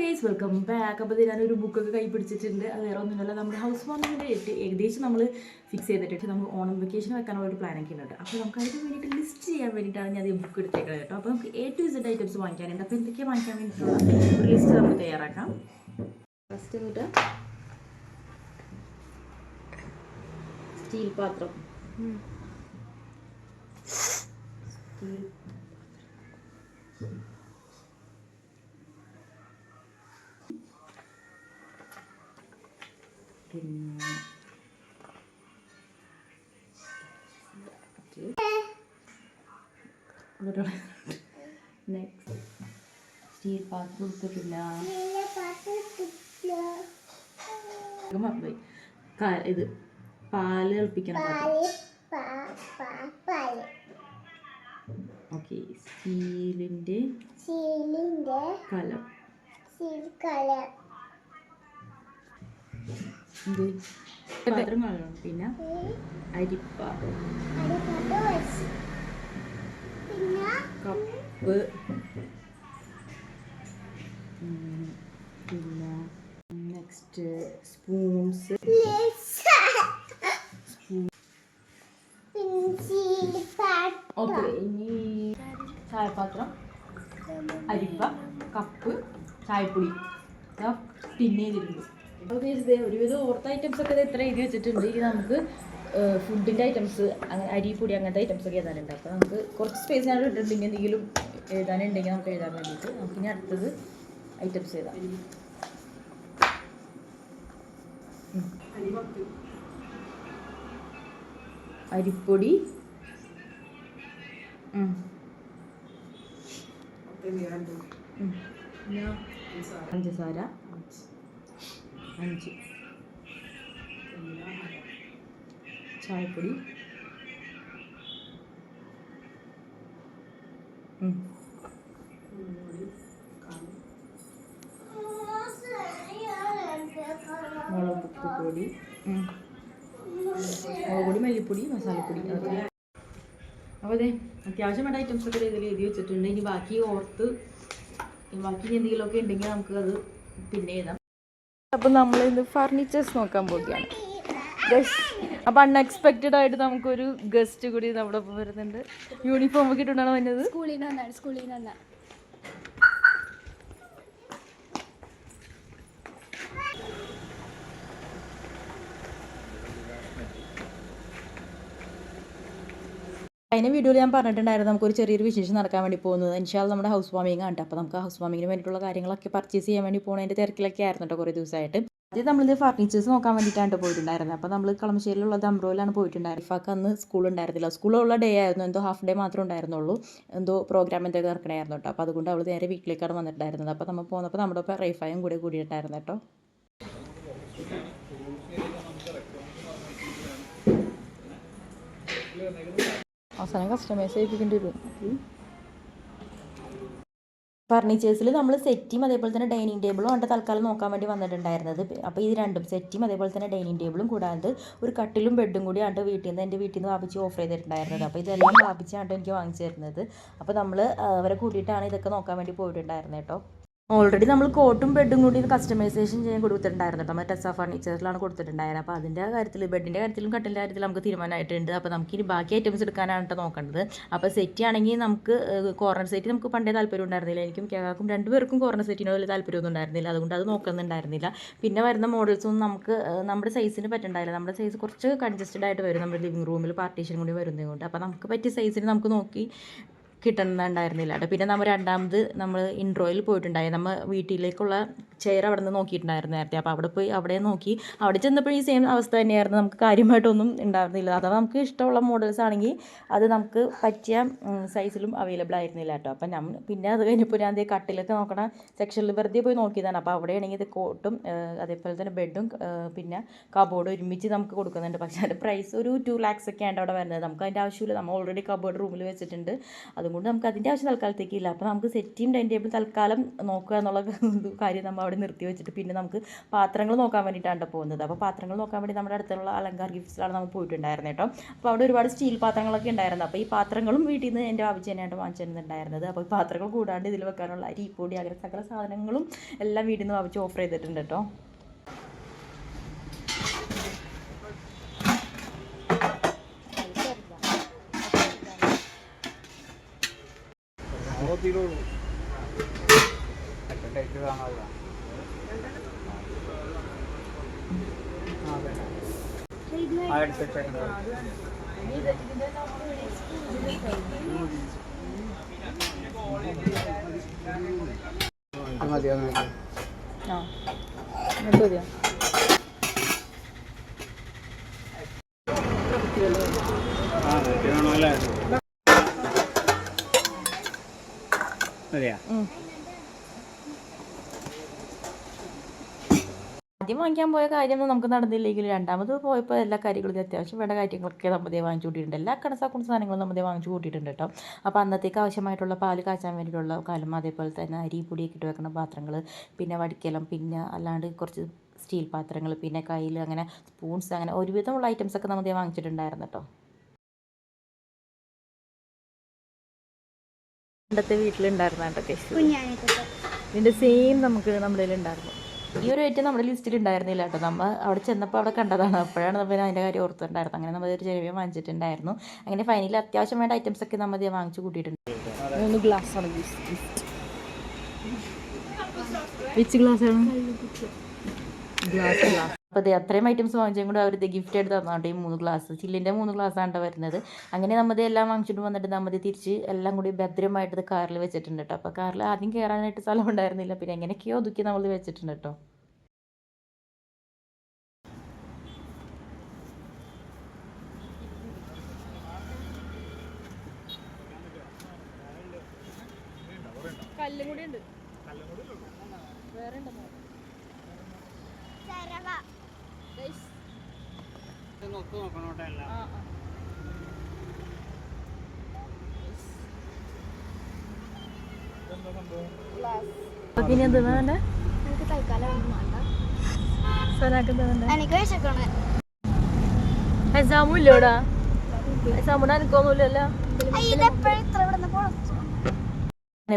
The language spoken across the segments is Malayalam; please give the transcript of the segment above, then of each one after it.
Guys welcome back. അപ്പോൾ ഞാനൊരു ബുക്കൊക്കെ കൈ പിടിച്ചിട്ടുണ്ട്. അത് വേറെ ഒന്നുമില്ല, നമ്മുടെ ഹൗസ് വാമിങ്ങിൻ്റെ ഏകദേശം നമ്മൾ ഫിക്സ് ചെയ്തിട്ട് നമുക്ക് ഓണം വെക്കേഷൻ വെക്കാനുള്ള ഒരു പ്ലാനൊക്കെ ഉണ്ട്. അപ്പോൾ നമുക്ക് അതിന് വേണ്ടിയിട്ട് ലിസ്റ്റ് ചെയ്യാൻ വേണ്ടിയിട്ടാണ് ഞാൻ ഈ ബുക്ക് എടുത്തേക്കുന്നത് കേട്ടോ. അപ്പോൾ നമുക്ക് A to Z ഐറ്റംസ് വാങ്ങിക്കാനുണ്ട്. അപ്പോൾ എന്തൊക്കെയാണ് വാങ്ങിക്കാൻ വേണ്ടിയിട്ടുള്ള ഒരു ലിസ്റ്റ് നമുക്ക് തയ്യാറാക്കാം. ഫസ്റ്റ് എന്നിട്ട് സ്റ്റീൽ പാത്രം, നെക്സ്റ്റ് സ്റ്റീൽ പാത്രം കൊടുത്തിട്ടില്ല, ഇത് പാല് തിളപ്പിക്കണം. ഓക്കെ, സ്റ്റീലിൻ്റെ കലം, പാത്രങ്ങളാണ്. പിന്നെ അരിപ്പ, കപ്പ്, പിന്നെ നെക്സ്റ്റ് സ്പൂൺസ്, ഓക്കെ. ഇനി ചായപാത്രം, അരിപ്പ, കപ്പ്, ചായപ്പൊടി പിന്നെ ചെയ്തിട്ടുണ്ട്. ഒരുവിധം ഓർത്ത ഐറ്റംസ് ഒക്കെ എത്ര എഴുതി വെച്ചിട്ടുണ്ട്. ഇനി നമുക്ക് ഫുഡിൻ്റെ ഐറ്റംസ്, അങ്ങനെ അരിപ്പൊടി അങ്ങനത്തെ ഐറ്റംസ് ഒക്കെ എഴുതാനുണ്ട്. അപ്പോൾ നമുക്ക് കുറച്ച് സ്പേസ് ഞാൻ ഇട്ടിട്ടുണ്ടെങ്കിൽ എന്തെങ്കിലും എഴുതാനുണ്ടെങ്കിൽ നമുക്ക് എഴുതാൻ വേണ്ടിയിട്ട് നമുക്ക് ഇനി അടുത്തത് ഐറ്റംസ് എഴുതാം. അരിപ്പൊടി, പഞ്ചസാര 5, ചായപ്പൊടി, മുളക് പൊടി, മല്ലിപ്പൊടി, മസാലപ്പൊടി. അപ്പോൾ അതെ അത്യാവശ്യം വേണ്ട ഐറ്റംസ് ഒക്കെ ഇതിൽ എഴുതി വെച്ചിട്ടുണ്ട്. ഇനി ബാക്കി എന്തെങ്കിലുമൊക്കെ ഉണ്ടെങ്കിൽ നമുക്ക് അത് പിന്നെ എഴുതാം. അപ്പോൾ നമ്മളിന്ന് ഫർണിച്ചേഴ്സ് നോക്കാൻ പോവുകയാണ്. അപ്പോൾ അൺഎക്സ്പെക്റ്റഡ് ആയിട്ട് നമുക്കൊരു ഗസ്റ്റ് കൂടി നമ്മുടെ ഒപ്പം വരുന്നുണ്ട്. യൂണിഫോം ഒക്കെ ഇട്ടുകൊണ്ടാണ് വന്നത്. സ്കൂളിൽ നിന്ന് അതിന് വീഡിയോയിൽ ഞാൻ പറഞ്ഞിട്ടുണ്ടായിരുന്നു നമുക്കൊരു ചെറിയൊരു വിശേഷം നടക്കാൻ വേണ്ടി പോകുന്നത്. ഇൻഷാല്ലാ നമ്മുടെ ഹൗസ് വാമിംഗ് ആണ്. അപ്പോൾ നമുക്ക് ഹൗസ് വാമിങ്ങിന് വേണ്ടിയിട്ടുള്ള കാര്യങ്ങളൊക്കെ പർച്ചേസ് ചെയ്യാൻ വേണ്ടി പോകുന്നതിൻ്റെ തിരക്കിലൊക്കെ ആയിരുന്നു കേട്ടോ കുറേ ദിവസമായിട്ട്. ആദ്യം നമ്മളിത് ഫർണിച്ചേഴ്സ് നോക്കാൻ വേണ്ടിയിട്ടാണ് പോയിട്ടുണ്ടായിരുന്നത്. അപ്പോൾ നമ്മൾ കളമശ്ശേരിയിലുള്ള ദംബ്രോയിലാണ് പോയിട്ടുണ്ടായിരുന്നത്. ഇഫാക്ക് അന്ന് സ്കൂൾ ഉണ്ടായിരുന്നില്ല, സ്കൂളുള്ള ഡേ ആയിരുന്നു, എന്തോ ഹാഫ് ഡേ മാത്രമേ ഉണ്ടായിരുന്നുള്ളൂ, എന്തോ പ്രോഗ്രാം എന്തൊക്കെ നടക്കണമായിരുന്നു കേട്ടോ. അപ്പോൾ അതുകൊണ്ട് അവൾ നേരെ വീട്ടിലേക്കാണ് വന്നിട്ടുണ്ടായിരുന്നത്. അപ്പോൾ നമ്മൾ പോകുന്നപ്പോൾ നമ്മുടെ ഒപ്പം റൈഫായും കൂടെ കൂടിയിട്ടായിരുന്നു കേട്ടോ. അവസാനം കസ്റ്റമൈസ് ചെയ്യിപ്പിക്കേണ്ടി വരും. ഫർണിച്ചേഴ്സിൽ നമ്മൾ സെറ്റിയും അതേപോലെ തന്നെ ഡൈനിങ് ടേബിളും ആണ് തൽക്കാലം നോക്കാൻ വേണ്ടി വന്നിട്ടുണ്ടായിരുന്നത്. അപ്പോൾ ഇത് രണ്ടും സെറ്റിയും അതേപോലെ തന്നെ ഡൈനിങ് ടേബിളും കൂടാണ്ട് ഒരു കട്ടിലും ബെഡും കൂടിയാണ് എൻ്റെ വീട്ടിൽ നിന്ന് വാപ്പിച്ച് ഓഫർ ചെയ്തിട്ടുണ്ടായിരുന്നത്. അപ്പോൾ ഇതെല്ലാം വാപ്പിച്ചാണ് എനിക്ക് വാങ്ങിച്ചു തരുന്നത്. അപ്പോൾ നമ്മൾ അവരെ കൂട്ടിയിട്ടാണ് ഇതൊക്കെ നോക്കാൻ വേണ്ടി പോയിട്ടുണ്ടായിരുന്നത് കേട്ടോ. ഓൾറെഡി നമ്മൾ കോട്ടും ബെഡും കൂടി കസ്റ്റമൈസേഷൻ ചെയ്യാൻ കൊടുത്തിട്ടുണ്ടായിരുന്നു കേട്ടോ. നമ്മൾ ടെസ്സ ഫർണിച്ചേഴ്സിലാണ് കൊടുത്തിട്ടുണ്ടായിരുന്നത്. അപ്പോൾ അതിൻ്റെ കാര്യത്തിൽ ബെഡിൻ്റെ കാര്യത്തിലും കട്ടിലിൻ്റെ കാര്യത്തിലും നമുക്ക് തീരുമാനമായിട്ടുണ്ട്. അപ്പോൾ നമുക്കിനി ബാക്കി ഐറ്റംസ് എടുക്കാനാണ് കേട്ടോ നോക്കേണ്ടത്. അപ്പോൾ സെറ്റ് ആണെങ്കിൽ നമുക്ക് കോർണർ സെറ്റ് നമുക്ക് പണ്ടേ താല്പര്യം ഉണ്ടായിരുന്നില്ല. എനിക്കും കേൾക്കും രണ്ടുപേർക്കും കോർണർ സെറ്റിനോട് വലിയ താല്പര്യമൊന്നും ഉണ്ടായിരുന്നില്ല. അതുകൊണ്ട് അത് നോക്കുന്നുണ്ടായിരുന്നില്ല. പിന്നെ വരുന്ന മോഡൽസൊന്നും നമുക്ക് നമ്മുടെ സൈസിന് പറ്റുന്നുണ്ടായില്ല. നമ്മുടെ സൈസ് കുറച്ച് കൺജസ്റ്റഡ് ആയിട്ട് വരും. നമ്മുടെ ലിവിംഗ് റൂമിൽ പാർട്ടീഷൻ കൂടി വരുന്നത് കൊണ്ട്. അപ്പോൾ നമുക്ക് പറ്റിയ സൈസിന് നമുക്ക് നോക്കി കിട്ടുന്നുണ്ടായിരുന്നില്ല കേട്ടോ. പിന്നെ നമ്മൾ രണ്ടാമത് നമ്മൾ ഇൻട്രോയിൽ പോയിട്ടുണ്ടായി. നമ്മൾ വീട്ടിലേക്കുള്ള ചെയർ അവിടെ നിന്ന് നോക്കിയിട്ടുണ്ടായിരുന്നു നേരത്തെ. അപ്പോൾ അവിടെ നോക്കി അവിടെ ചെന്നപ്പോൾ ഈ സെയിം അവസ്ഥ തന്നെയായിരുന്നു. നമുക്ക് കാര്യമായിട്ടൊന്നും ഉണ്ടായിരുന്നില്ല. അഥവാ നമുക്ക് ഇഷ്ടമുള്ള മോഡൽസ് ആണെങ്കിൽ അത് നമുക്ക് പറ്റിയ സൈസിലും അവൈലബിൾ ആയിരുന്നില്ല കേട്ടോ. അപ്പം പിന്നെ അത് കഴിഞ്ഞപ്പോൾ ഞാൻ അതേ കട്ടിലൊക്കെ നോക്കണ സെക്ഷനിൽ വെറുതെ പോയി നോക്കിയതാണ്. അപ്പോൾ അവിടെയാണെങ്കിൽ ഇത് കോട്ടും അതേപോലെ തന്നെ ബെഡും പിന്നെ കബോർഡും ഒരുമിച്ച് നമുക്ക് കൊടുക്കുന്നുണ്ട്. പക്ഷേ അതിൻ്റെ പ്രൈസ് ഒരു 2 lakhs ഒക്കെ ആണ് അവിടെ വരുന്നത്. നമുക്ക് അതിൻ്റെ ആവശ്യമില്ല. നമ്മൾ ഓൾറെഡി കബോർഡ് റൂമിൽ വെച്ചിട്ടുണ്ട്. അതുകൊണ്ട് നമുക്ക് അതിൻ്റെ ആവശ്യം തൽക്കാലത്തേക്കില്ല. അപ്പോൾ നമുക്ക് സെറ്റിയും ഡൈനിങ് ടേബിൾ തൽക്കാലം നോക്കുക എന്നുള്ള കാര്യം നമ്മൾ അവിടെ നിർത്തി വെച്ചിട്ട് പിന്നെ നമുക്ക് പാത്രങ്ങൾ നോക്കാൻ വേണ്ടിയിട്ടാണ് പോകുന്നത്. അപ്പോൾ പാത്രങ്ങൾ നോക്കാൻ വേണ്ടി നമ്മുടെ അടുത്തുള്ള അലങ്കാർ ഗിഫ്റ്റ്സിലാണ് നമ്മൾ പോയിട്ടുണ്ടായിരുന്നത് കേട്ടോ. അപ്പോൾ അവിടെ ഒരുപാട് സ്റ്റീൽ പാത്രങ്ങളൊക്കെ ഉണ്ടായിരുന്നു. അപ്പോൾ ഈ പാത്രങ്ങളും വീട്ടിൽ നിന്ന് എൻ്റെ ആവശ്യം തന്നെയാണ് വാങ്ങിച്ചിരുന്നുണ്ടായിരുന്നത്. അപ്പോൾ ഈ പാത്രങ്ങൾ കൂടാണ്ട് ഇതിൽ വെക്കാനുള്ള അരിപ്പൊടി അങ്ങനെ സകല സാധനങ്ങളും എല്ലാം വീട്ടിൽ നിന്ന് വാങ്ങിച്ച് ഓഫർ ചെയ്തിട്ടുണ്ട് കേട്ടോ. ആദ്യം വാങ്ങിക്കാൻ പോയ കാര്യമൊന്നും നമുക്ക് നടന്നില്ലെങ്കിൽ രണ്ടാമത് പോയപ്പോൾ എല്ലാ കാര്യങ്ങളും അത്യാവശ്യം വേണ്ട കാര്യങ്ങളൊക്കെ നമ്മതേ വാങ്ങിച്ചു കൂട്ടിയിട്ടുണ്ട്. എല്ലാ കണസാക്കുന്ന സാധനങ്ങളും നമ്മതേ വാങ്ങിച്ചു കൂട്ടിയിട്ടുണ്ട് കേട്ടോ. അപ്പോൾ അന്നത്തേക്ക് ആവശ്യമായിട്ടുള്ള പാല് കാച്ചാൻ വേണ്ടിയിട്ടുള്ള കലം, അതേപോലെ തന്നെ അരി പൊടിയൊക്കെ ഇട്ട് വെക്കുന്ന പാത്രങ്ങൾ, പിന്നെ വടിക്കലം, പിന്നെ അല്ലാണ്ട് കുറച്ച് സ്റ്റീൽ പാത്രങ്ങൾ, പിന്നെ കയ്യിൽ അങ്ങനെ സ്പൂൺസ്, അങ്ങനെ ഒരുവിധമുള്ള ഐറ്റംസൊക്കെ നമ്മതേ വാങ്ങിച്ചിട്ടുണ്ടായിരുന്നു കേട്ടോ. പണ്ടത്തെ വീട്ടിലുണ്ടായിരുന്ന കേട്ടോ ഇതിൻ്റെ സെയിം നമുക്ക് നമ്മുടെ ഉണ്ടായിരുന്നു. ഈ ഒരു ഐറ്റം നമ്മുടെ ലിസ്റ്റിൽ ഉണ്ടായിരുന്നില്ല കേട്ടോ. നമ്മൾ അവിടെ ചെന്നപ്പോൾ അവിടെ കണ്ടതാണ്. അപ്പോഴാണ് നമ്മൾ അതിൻ്റെ കാര്യം ഓർത്തിട്ടുണ്ടായിരുന്നു. അങ്ങനെ നമ്മൾ ഒരു ചെറിയ വാങ്ങിച്ചിട്ടുണ്ടായിരുന്നു. അങ്ങനെ ഫൈനലി അത്യാവശ്യം വേണ്ട ഐറ്റംസ് ഒക്കെ നമ്മൾ വാങ്ങിച്ചു കൂട്ടിയിട്ടുണ്ട്. 3 ഗ്ലാസ്സാണ് വിച്ച് ഗ്ലാസ്സാണ് ഗ്ലാസ്. അപ്പോൾ അത് അത്രയും ഐറ്റംസ് വാങ്ങിച്ചും കൂടെ അവർ ഗിഫ്റ്റ് എടുത്ത് തന്നോട്ടെ. ഈ 3 ഗ്ലാസ്, ചില്ലിൻ്റെ 3 ഗ്ലാസ്സാണ് വരുന്നത്. അങ്ങനെ നമ്മൾ എല്ലാം വാങ്ങിച്ചിട്ട് വന്നിട്ട് നമ്മൾ തിരിച്ച് എല്ലാം കൂടി ഭദ്രമായിട്ട് കാറിൽ വെച്ചിട്ടുണ്ട് കേട്ടോ. അപ്പോൾ കാറിൽ ആദ്യം കയറാനായിട്ട് സ്ഥലം ഉണ്ടായിരുന്നില്ല. പിന്നെ എങ്ങനെയൊക്കെയോ ഒതുക്കി നമ്മൾ വെച്ചിട്ടുണ്ട് കേട്ടോ. കല്ലും കൂടി ഉണ്ട്, വേറെ ഉണ്ടോ? എക്സാമില്ലോടാ, എക്സാമിന് എനിക്കൊന്നുമില്ലല്ലോ.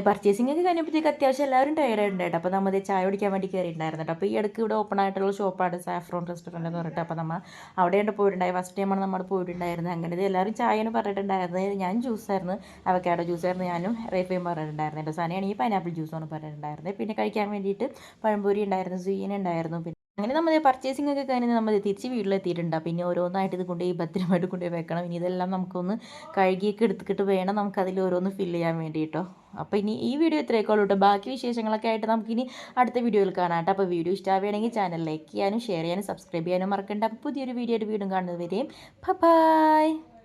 പർച്ചേസിംഗ് ഒക്കെ കഴിഞ്ഞപ്പോഴത്തേക്ക് അത്യാവശ്യം എല്ലാവരും ടയർഡായിട്ടുണ്ട് കേട്ടോ. അപ്പോൾ നമ്മൾ ചായ കുടിക്കാൻ വേണ്ടി കയറിയിട്ടുണ്ടായിരുന്നു കേട്ടോ. അപ്പോൾ ഈ ഇടയ്ക്ക് ഇവിടെ ഓപ്പൺ ആയിട്ടുള്ള ഷോപ്പാണ് സാഫ്രോൺ റെസ്റ്റോറൻറ്റ് എന്ന് പറഞ്ഞിട്ട്. അപ്പോൾ നമ്മൾ അവിടെയാണ് പോയിട്ടുണ്ടായി. ഫസ്റ്റ് ടൈമാണ് നമ്മൾ പോയിട്ടുണ്ടായിരുന്നത്. അങ്ങനെ എല്ലാവരും ചായയാണ് പറഞ്ഞിട്ടുണ്ടായിരുന്നത്. ഞാൻ ജ്യൂസായിരുന്നു, അവക്കാഡോ ജ്യൂസായിരുന്നു ഞാനും റേഫയും പറഞ്ഞിട്ടുണ്ടായിരുന്നു. എൻ്റെ സാധനമാണെങ്കിൽ പൈനാപ്പിൾ ജ്യൂസാണ് പറഞ്ഞിട്ടുണ്ടായിരുന്നത്. പിന്നെ കഴിക്കാൻ വേണ്ടിയിട്ട് പഴംപൊരി ഉണ്ടായിരുന്നു, സ്വീൻ ഉണ്ടായിരുന്നു. പിന്നെ അങ്ങനെ നമ്മൾ പർച്ചേസിംഗ് ഒക്കെ കഴിഞ്ഞ് നമ്മൾ തിരിച്ച് വീട്ടിലെത്തിയിട്ടുണ്ട്. പിന്നെ ഓരോന്നായിട്ട് ഇത് കൊണ്ടുപോയി ഭദ്രമായിട്ട് കൊണ്ടുപോയി വെക്കണം. ഇനി ഇതെല്ലാം നമുക്കൊന്ന് കഴുകിയൊക്കെ എടുത്തിട്ട് വേണം നമുക്കതിൽ ഓരോന്ന് ഫില്ല് ചെയ്യാൻ വേണ്ടിയിട്ടോ. അപ്പോൾ ഇനി ഈ വീഡിയോ ഇത്രയൊക്കെയുള്ളൂ കേട്ടോ. ബാക്കി വിശേഷങ്ങളൊക്കെ ആയിട്ട് നമുക്കിനി അടുത്ത വീഡിയോയിൽ കാണാം കേട്ടോ. അപ്പോൾ വീഡിയോ ഇഷ്ടമാവുകയാണെങ്കിൽ ചാനൽ ലൈക്ക് ചെയ്യാനും ഷെയർ ചെയ്യാനും സബ്സ്ക്രൈബ് ചെയ്യാനും മറക്കണ്ട. അപ്പോൾ പുതിയൊരു വീഡിയോ ആയിട്ട് വീണ്ടും കാണുന്നത് വരെയും ബൈ.